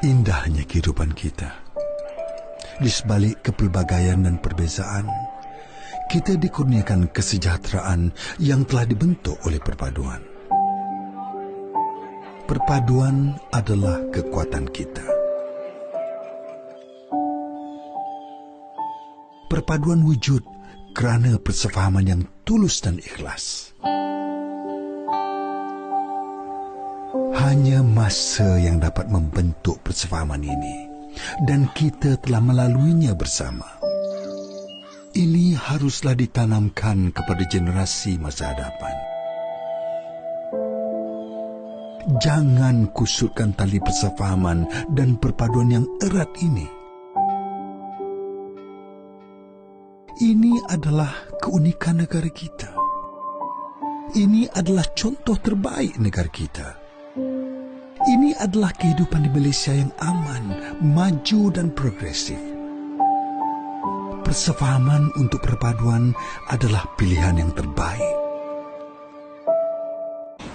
Indahnya kehidupan kita. Di sebalik kepelbagaian dan perbezaan, kita dikurniakan kesejahteraan yang telah dibentuk oleh perpaduan. Perpaduan adalah kekuatan kita. Perpaduan wujud kerana persefahaman yang tulus dan ikhlas. Hanya masa yang dapat membentuk persefahaman ini, dan kita telah melaluinya bersama. Ini haruslah ditanamkan kepada generasi masa hadapan. Jangan kusutkan tali persefahaman dan perpaduan yang erat ini. Ini adalah keunikan negara kita. Ini adalah contoh terbaik negara kita. Ini adalah kehidupan di Malaysia yang aman, maju dan progresif. Persefahaman untuk perpaduan adalah pilihan yang terbaik.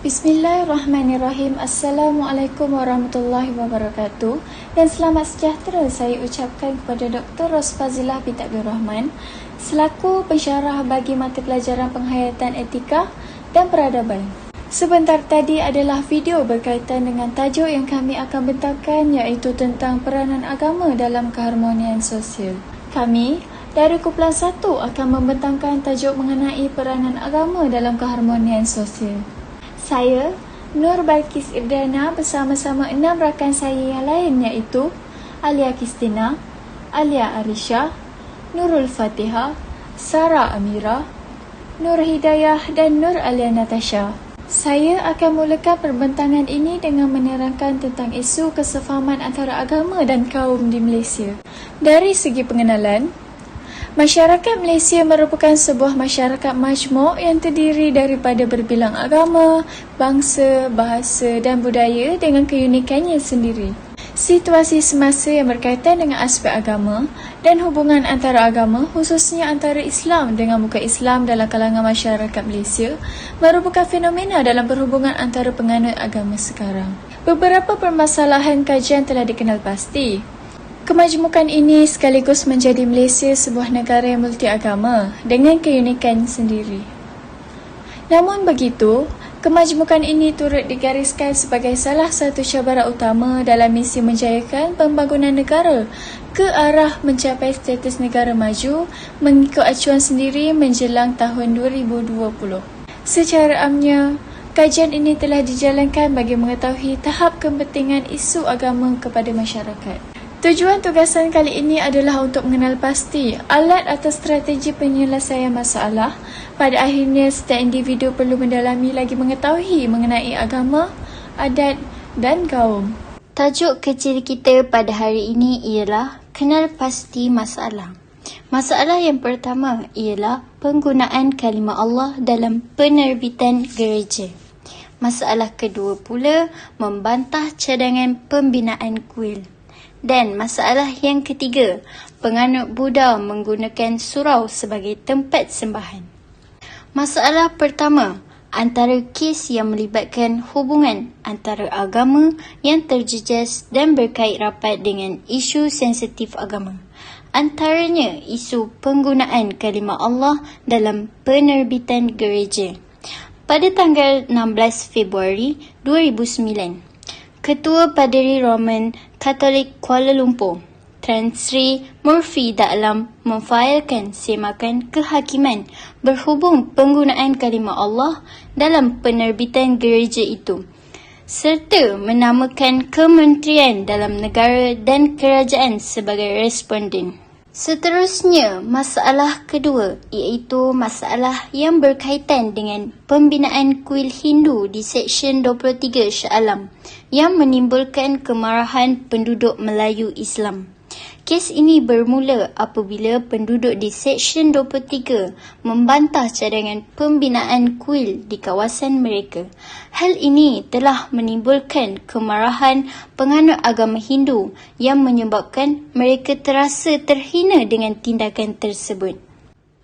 Bismillahirrahmanirrahim. Assalamualaikum warahmatullahi wabarakatuh. Dan selamat sejahtera saya ucapkan kepada Dr. Rosfazilah binti Abdul Rahman selaku pensyarah bagi mata pelajaran penghayatan etika dan peradaban. Sebentar tadi adalah video berkaitan dengan tajuk yang kami akan bentangkan, iaitu tentang peranan agama dalam keharmonian sosial. Kami dari kumpulan 1 akan membentangkan tajuk mengenai peranan agama dalam keharmonian sosial. Saya, Nur Balkis Irdana, bersama-sama 6 rakan saya yang lain, iaitu Alia Kristina, Alia Arisha, Nurul Fatihah, Sarah Amira, Nur Hidayah dan Nur Alia Natasha. Saya akan mulakan perbentangan ini dengan menerangkan tentang isu kesefahaman antara agama dan kaum di Malaysia. Dari segi pengenalan, masyarakat Malaysia merupakan sebuah masyarakat majmuk yang terdiri daripada berbilang agama, bangsa, bahasa dan budaya dengan keunikannya sendiri. Situasi semasa yang berkaitan dengan aspek agama dan hubungan antara agama, khususnya antara Islam dengan bukan Islam dalam kalangan masyarakat Malaysia, merupakan fenomena dalam perhubungan antara penganut agama sekarang. Beberapa permasalahan kajian telah dikenal pasti. Kemajmukan ini sekaligus menjadi Malaysia sebuah negara yang multiagama dengan keunikan sendiri. Namun begitu, kemajmukan ini turut digariskan sebagai salah satu cabaran utama dalam misi menjayakan pembangunan negara ke arah mencapai status negara maju mengikut acuan sendiri menjelang tahun 2020. Secara amnya, kajian ini telah dijalankan bagi mengetahui tahap kepentingan isu agama kepada masyarakat. Tujuan tugasan kali ini adalah untuk mengenal pasti alat atau strategi penyelesaian masalah. Pada akhirnya, setiap individu perlu mendalami lagi mengetahui mengenai agama, adat dan kaum. Tajuk kecil kita pada hari ini ialah kenal pasti masalah. Masalah yang pertama ialah penggunaan kalimah Allah dalam penerbitan gereja. Masalah kedua pula membantah cadangan pembinaan kuil. Dan masalah yang ketiga, penganut Buddha menggunakan surau sebagai tempat sembahan. Masalah pertama, antara kes yang melibatkan hubungan antara agama yang terjejas dan berkait rapat dengan isu sensitif agama. Antaranya isu penggunaan kalimah Allah dalam penerbitan gereja. Pada tanggal 16 Februari 2009, Ketua Paderi Roman Katolik Kuala Lumpur, Tan Sri Murphy Daklam memfailkan semakan kehakiman berhubung penggunaan kalimah Allah dalam penerbitan gereja itu, serta menamakan kementerian dalam negara dan kerajaan sebagai responden. Seterusnya, masalah kedua iaitu masalah yang berkaitan dengan pembinaan kuil Hindu di Seksyen 23 Shah Alam yang menimbulkan kemarahan penduduk Melayu Islam. Kes ini bermula apabila penduduk di Seksyen 23 membantah cadangan pembinaan kuil di kawasan mereka. Hal ini telah menimbulkan kemarahan penganut agama Hindu yang menyebabkan mereka terasa terhina dengan tindakan tersebut.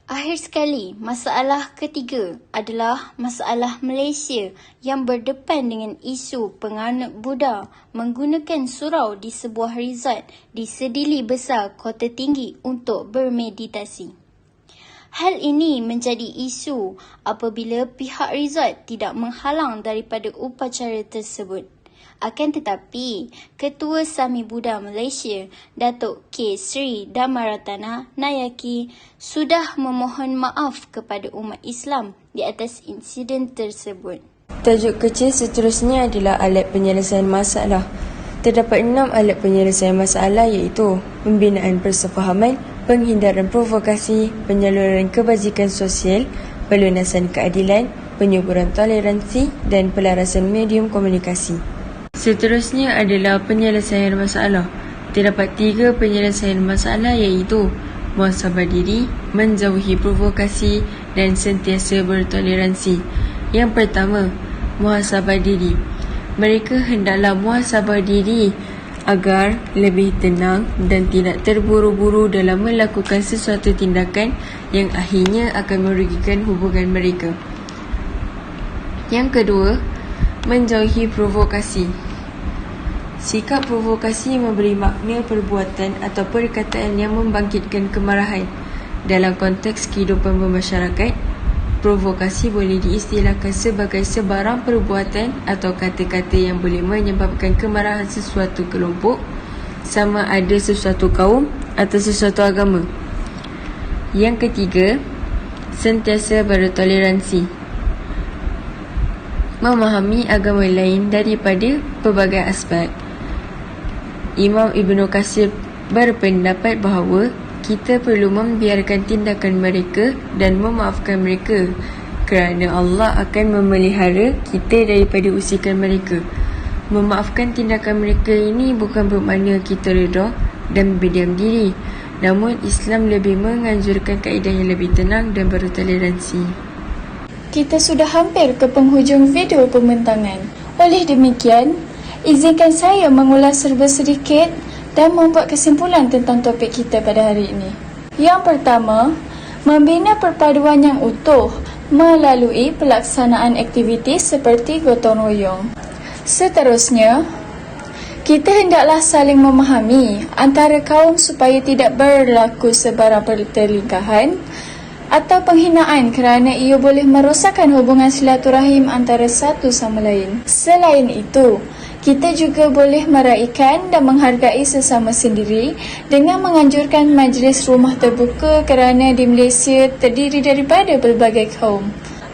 Akhir sekali, masalah ketiga adalah masalah Malaysia yang berdepan dengan isu penganut Buddha menggunakan surau di sebuah resort di Sedili Besar Kota Tinggi untuk bermeditasi. Hal ini menjadi isu apabila pihak resort tidak menghalang daripada upacara tersebut. Akan tetapi, Ketua Sami Buddha Malaysia, Datuk K. Sri Dhammaratana Nayaki sudah memohon maaf kepada umat Islam di atas insiden tersebut. Tajuk kecil seterusnya adalah alat penyelesaian masalah. Terdapat 6 alat penyelesaian masalah iaitu pembinaan persefahaman, penghindaran provokasi, penyaluran kebajikan sosial, pelunasan keadilan, penyuburan toleransi dan pelarasan medium komunikasi. Seterusnya adalah penyelesaian masalah. Terdapat 3 penyelesaian masalah iaitu muhasabah diri, menjauhi provokasi dan sentiasa bertoleransi. Yang pertama, muhasabah diri. Mereka hendaklah muhasabah diri agar lebih tenang dan tidak terburu-buru dalam melakukan sesuatu tindakan yang akhirnya akan merugikan hubungan mereka. Yang kedua, menjauhi provokasi. Sikap provokasi memberi makna perbuatan atau perkataan yang membangkitkan kemarahan. Dalam konteks kehidupan bermasyarakat, provokasi boleh diistilahkan sebagai sebarang perbuatan atau kata-kata yang boleh menyebabkan kemarahan sesuatu kelompok, sama ada sesuatu kaum atau sesuatu agama. Yang ketiga, sentiasa bertoleransi. Memahami agama lain daripada pelbagai aspek. Imam Ibn Katsir berpendapat bahawa kita perlu membiarkan tindakan mereka dan memaafkan mereka kerana Allah akan memelihara kita daripada usikan mereka. Memaafkan tindakan mereka ini bukan bermakna kita redha dan berdiam diri, namun Islam lebih menganjurkan kaedah yang lebih tenang dan bertoleransi. Kita sudah hampir ke penghujung video pembentangan. Oleh demikian, izinkan saya mengulas serba sedikit dan membuat kesimpulan tentang topik kita pada hari ini. Yang pertama, membina perpaduan yang utuh melalui pelaksanaan aktiviti seperti gotong royong. Seterusnya, kita hendaklah saling memahami antara kaum supaya tidak berlaku sebarang pertelingkahan atau penghinaan kerana ia boleh merosakkan hubungan silaturahim antara satu sama lain. Selain itu, kita juga boleh meraikan dan menghargai sesama sendiri dengan menganjurkan majlis rumah terbuka kerana di Malaysia terdiri daripada pelbagai kaum.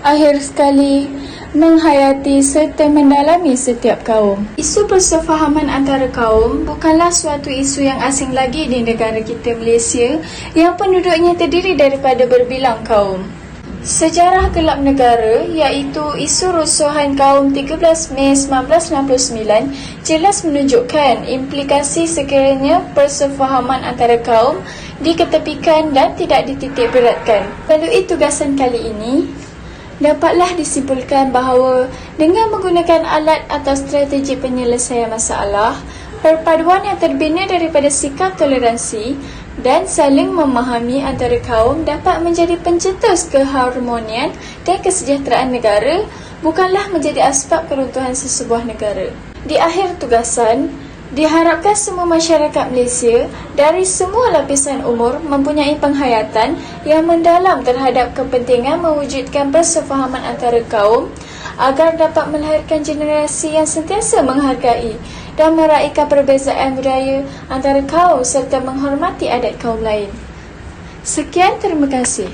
Akhir sekali, menghayati serta mendalami setiap kaum. Isu persefahaman antara kaum bukanlah suatu isu yang asing lagi di negara kita Malaysia yang penduduknya terdiri daripada berbilang kaum. Sejarah gelap negara iaitu isu rusuhan kaum 13 Mei 1969 jelas menunjukkan implikasi sekiranya persefahaman antara kaum diketepikan dan tidak dititik beratkan. Melalui tugasan kali ini, dapatlah disimpulkan bahawa dengan menggunakan alat atau strategi penyelesaian masalah, perpaduan yang terbina daripada sikap toleransi dan saling memahami antara kaum dapat menjadi pencetus keharmonian dan kesejahteraan negara, bukanlah menjadi asbab keruntuhan sesebuah negara. Di akhir tugasan, diharapkan semua masyarakat Malaysia dari semua lapisan umur mempunyai penghayatan yang mendalam terhadap kepentingan mewujudkan persefahaman antara kaum agar dapat melahirkan generasi yang sentiasa menghargai dan meraihkan perbezaan budaya antara kaum serta menghormati adat kaum lain. Sekian, terima kasih.